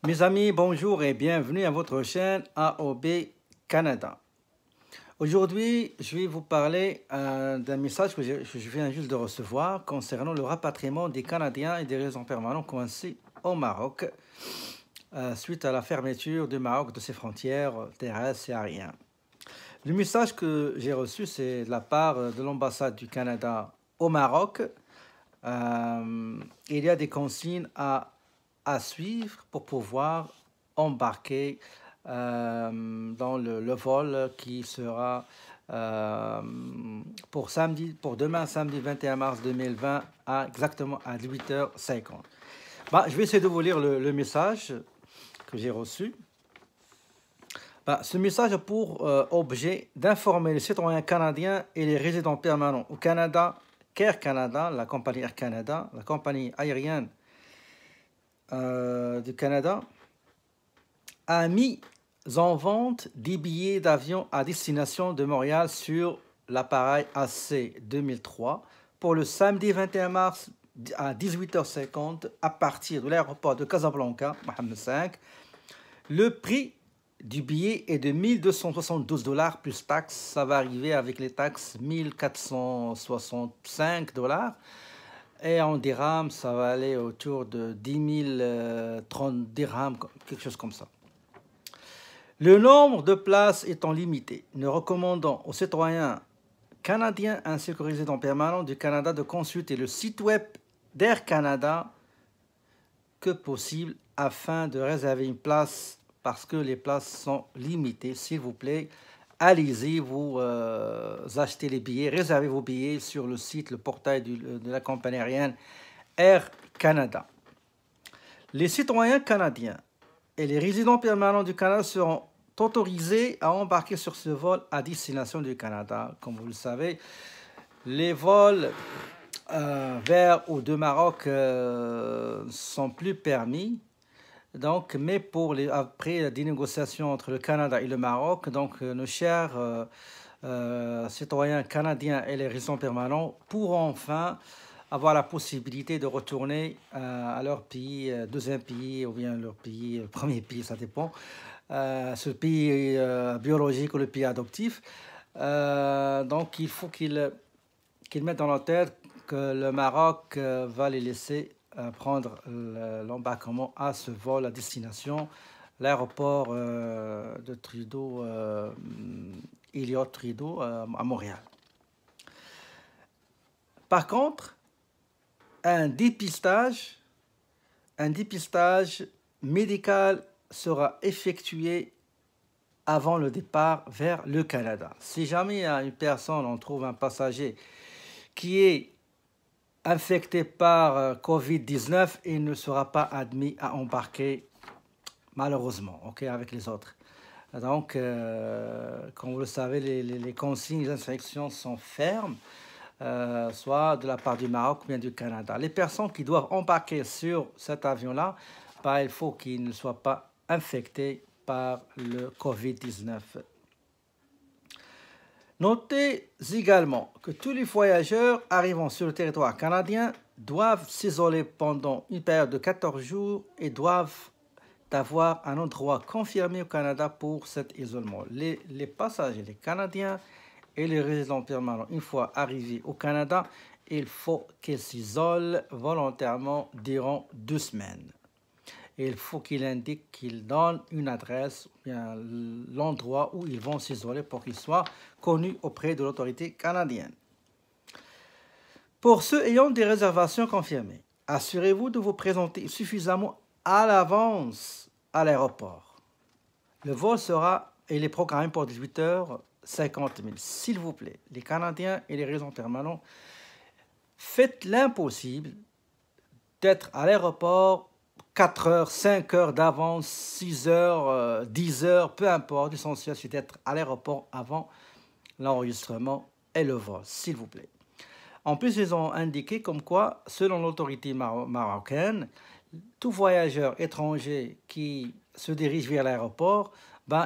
Mes amis, bonjour et bienvenue à votre chaîne AOB Canada. Aujourd'hui, je vais vous parler d'un message que je viens juste de recevoir concernant le rapatriement des Canadiens et des résidents permanents coincés au Maroc suite à la fermeture du Maroc de ses frontières terrestres et aériennes. Le message que j'ai reçu, c'est de la part de l'ambassade du Canada au Maroc. Il y a des consignes à suivre pour pouvoir embarquer dans le vol qui sera pour demain, samedi 21 mars 2020, exactement à 8h50. Je vais essayer de vous lire le message que j'ai reçu. Ce message a pour objet d'informer les citoyens canadiens et les résidents permanents au Canada qu'Air Canada, la compagnie Air Canada, la compagnie aérienne du Canada, a mis en vente des billets d'avion à destination de Montréal sur l'appareil AC 2003 pour le samedi 21 mars à 18h50 à partir de l'aéroport de Casablanca, Mohamed V. Le prix du billet est de 1272 $ plus taxes. Ça va arriver avec les taxes 1465 $. Et en dirhams, ça va aller autour de 10 030 dirhams, quelque chose comme ça. Le nombre de places étant limité, nous recommandons aux citoyens canadiens ainsi qu'aux résidents permanents du Canada de consulter le site web d'Air Canada que possible afin de réserver une place parce que les places sont limitées. S'il vous plaît, allez-y, vous achetez les billets, réservez vos billets sur le site, le portail de la compagnie aérienne Air Canada. Les citoyens canadiens et les résidents permanents du Canada seront autorisés à embarquer sur ce vol à destination du Canada. Comme vous le savez, les vols vers ou de Maroc sont plus permis. Donc, mais après des négociations entre le Canada et le Maroc, donc nos chers citoyens canadiens et les résidents permanents pourront enfin avoir la possibilité de retourner à leur pays, deuxième pays ou bien leur pays, premier pays, ça dépend, ce pays biologique ou le pays adoptif. Donc, il faut qu'ils mettent dans leur tête que le Maroc va les laisser prendre l'embarquement à ce vol à destination, l'aéroport de Trudeau, Elliott Trudeau à Montréal. Par contre, un dépistage médical sera effectué avant le départ vers le Canada. Si jamais une personne, on trouve un passager qui est infecté par Covid-19, il ne sera pas admis à embarquer, malheureusement, avec les autres. Donc, comme vous le savez, les consignes, les instructions sont fermes, soit de la part du Maroc ou bien du Canada. Les personnes qui doivent embarquer sur cet avion-là, il faut qu'ils ne soient pas infectés par le Covid-19. Notez également que tous les voyageurs arrivant sur le territoire canadien doivent s'isoler pendant une période de 14 jours et doivent avoir un endroit confirmé au Canada pour cet isolement. Les passagers, les Canadiens et les résidents permanents, une fois arrivés au Canada, il faut qu'ils s'isolent volontairement durant 2 semaines. Et il faut qu'ils indiquent, qu'ils donnent une adresse, bien l'endroit où ils vont s'isoler pour qu'ils soient connus auprès de l'autorité canadienne. Pour ceux ayant des réservations confirmées, assurez-vous de vous présenter suffisamment à l'avance à l'aéroport. Le vol il est programmé pour 18h50. S'il vous plaît, les Canadiens et les résidents permanents, faites l'impossible d'être à l'aéroport 4 heures, 5 heures d'avance, 6 heures, 10 heures, peu importe. L'essentiel, c'est d'être à l'aéroport avant l'enregistrement et le vol, s'il vous plaît. En plus, ils ont indiqué comme quoi, selon l'autorité marocaine, tout voyageur étranger qui se dirige vers l'aéroport,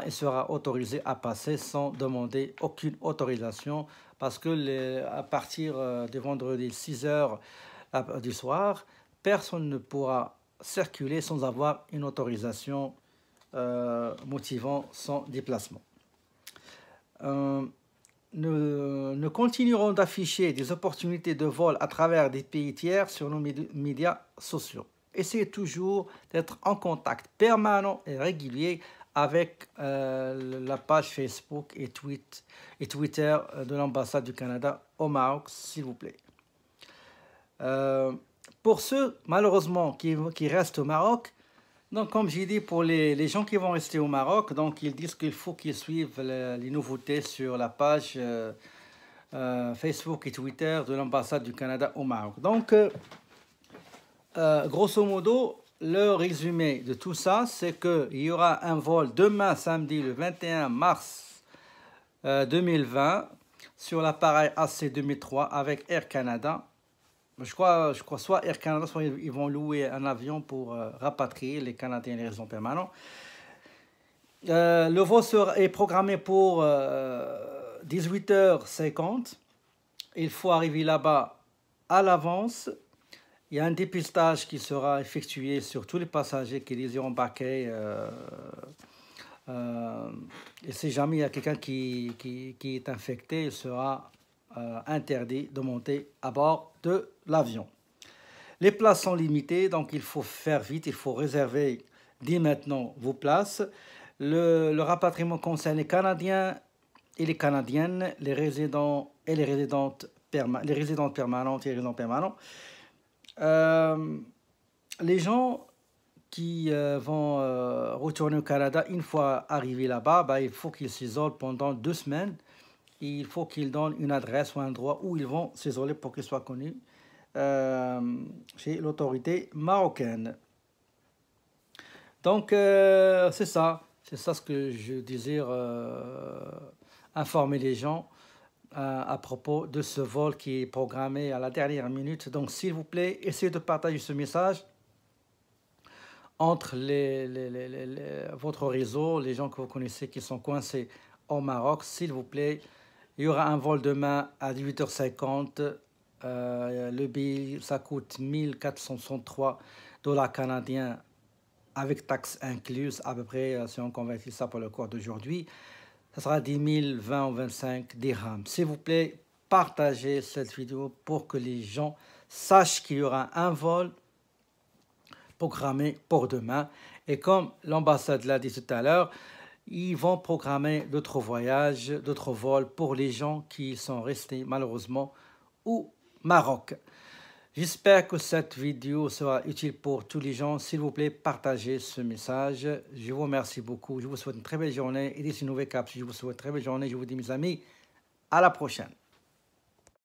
il sera autorisé à passer sans demander aucune autorisation parce que à partir de vendredi 6 heures du soir, personne ne pourra circuler sans avoir une autorisation motivant son déplacement. Nous continuerons d'afficher des opportunités de vol à travers des pays tiers sur nos médias sociaux. Essayez toujours d'être en contact permanent et régulier avec la page Facebook et Twitter de l'ambassade du Canada au Maroc, s'il vous plaît. Pour ceux, malheureusement, qui restent au Maroc, donc comme j'ai dit, pour les gens qui vont rester au Maroc, donc ils disent qu'il faut qu'ils suivent les nouveautés sur la page Facebook et Twitter de l'ambassade du Canada au Maroc. Donc, grosso modo, le résumé de tout ça, c'est qu'il y aura un vol demain, samedi, le 21 mars 2020, sur l'appareil AC-2003 avec Air Canada. Je crois soit Air Canada, soit ils vont louer un avion pour rapatrier les Canadiens et les résidents permanents. Le vol est programmé pour 18h50. Il faut arriver là-bas à l'avance. Il y a un dépistage qui sera effectué sur tous les passagers qui désirent embarquer. Et si jamais il y a quelqu'un qui est infecté, il sera interdit de monter à bord de l'avion. Les places sont limitées, donc il faut faire vite, il faut réserver dès maintenant vos places. Le rapatriement concerne les Canadiens et les Canadiennes, les résidents et les résidentes permanentes et les résidents permanents. Les gens qui vont retourner au Canada, une fois arrivés là-bas, il faut qu'ils s'isolent pendant 2 semaines. Il faut qu'ils donnent une adresse ou un endroit où ils vont s'isoler pour qu'ils soient connus chez l'autorité marocaine. Donc, c'est ça ce que je désire informer les gens à propos de ce vol qui est programmé à la dernière minute. Donc, s'il vous plaît, essayez de partager ce message entre votre réseau, les gens que vous connaissez qui sont coincés au Maroc, s'il vous plaît. Il y aura un vol demain à 18h50. Le billet, ça coûte 1463 $ canadiens avec taxes incluses, à peu près, si on convertit ça pour le cours d'aujourd'hui. Ça sera 10 020 ou 25 dirhams. S'il vous plaît, partagez cette vidéo pour que les gens sachent qu'il y aura un vol programmé pour demain. Et comme l'ambassade l'a dit tout à l'heure, ils vont programmer d'autres voyages, d'autres vols pour les gens qui sont restés malheureusement au Maroc. J'espère que cette vidéo sera utile pour tous les gens. S'il vous plaît, partagez ce message. Je vous remercie beaucoup. Je vous souhaite une très belle journée. Et d'ici une nouvelle capsule, je vous souhaite une très belle journée. Je vous dis, mes amis, à la prochaine.